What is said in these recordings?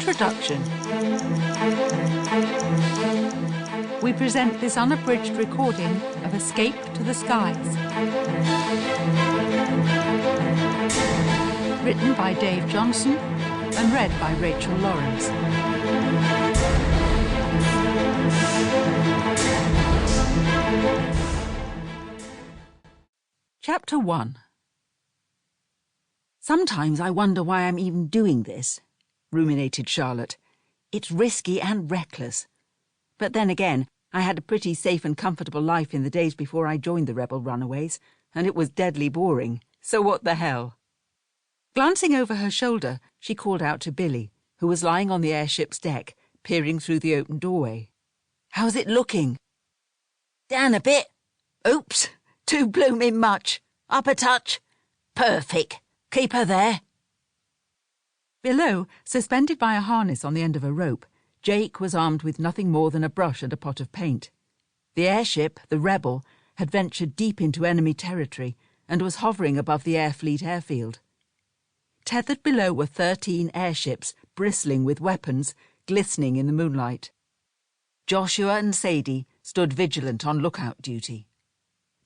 Introduction. We present this unabridged recording of Escape to the Skies. Written by Dave Johnson and read by Rachel Laurence. Chapter 1. Sometimes I wonder why I'm even doing this, ruminated Charlotte. It's risky and reckless. But then again, I had a pretty safe and comfortable life in the days before I joined the Rebel Runaways, and it was deadly boring, so what the hell? Glancing over her shoulder, she called out to Billy, who was lying on the airship's deck, peering through the open doorway. "How's it looking?" "Down a bit. Oops, too blooming much. Up a touch. Perfect. Keep her there." Below, suspended by a harness on the end of a rope, Jake was armed with nothing more than a brush and a pot of paint. The airship, the Rebel, had ventured deep into enemy territory and was hovering above the Air Fleet airfield. Tethered below were 13 airships, bristling with weapons, glistening in the moonlight. Joshua and Sadie stood vigilant on lookout duty.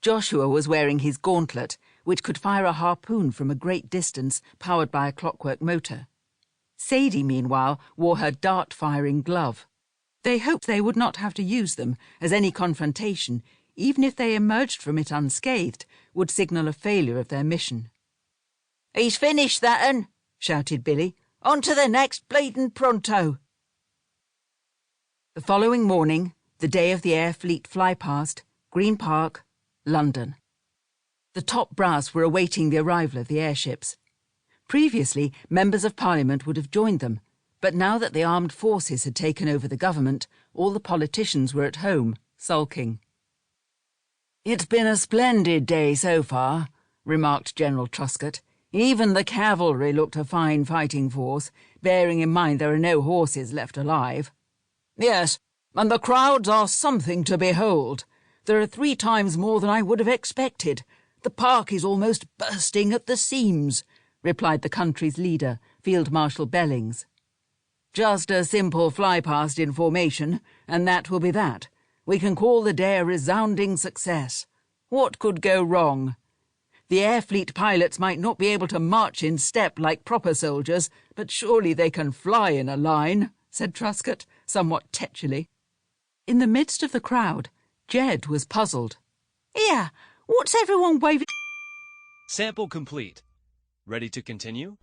Joshua was wearing his gauntlet, which could fire a harpoon from a great distance, powered by a clockwork motor. Sadie, meanwhile, wore her dart-firing glove. They hoped they would not have to use them, as any confrontation, even if they emerged from it unscathed, would signal a failure of their mission. "He's finished that 'un," shouted Billy. "On to the next bleedin' pronto." The following morning, the day of the Air Fleet flypast, Green Park, London. The top brass were awaiting the arrival of the airships. Previously, members of Parliament would have joined them, but now that the armed forces had taken over the government, all the politicians were at home, sulking. "It's been a splendid day so far," remarked General Truscott. "Even the cavalry looked a fine fighting force, bearing in mind there are no horses left alive." "Yes, and the crowds are something to behold. There are 3 times more than I would have expected. The park is almost bursting at the seams," replied the country's leader, Field Marshal Bellings. "Just a simple fly-past in formation, and that will be that. We can call the day a resounding success. What could go wrong? The Air Fleet pilots might not be able to march in step like proper soldiers, but surely they can fly in a line," said Truscott, somewhat tetchily. In the midst of the crowd, Jed was puzzled. "Here, what's everyone waving—" Sample complete. Ready to continue?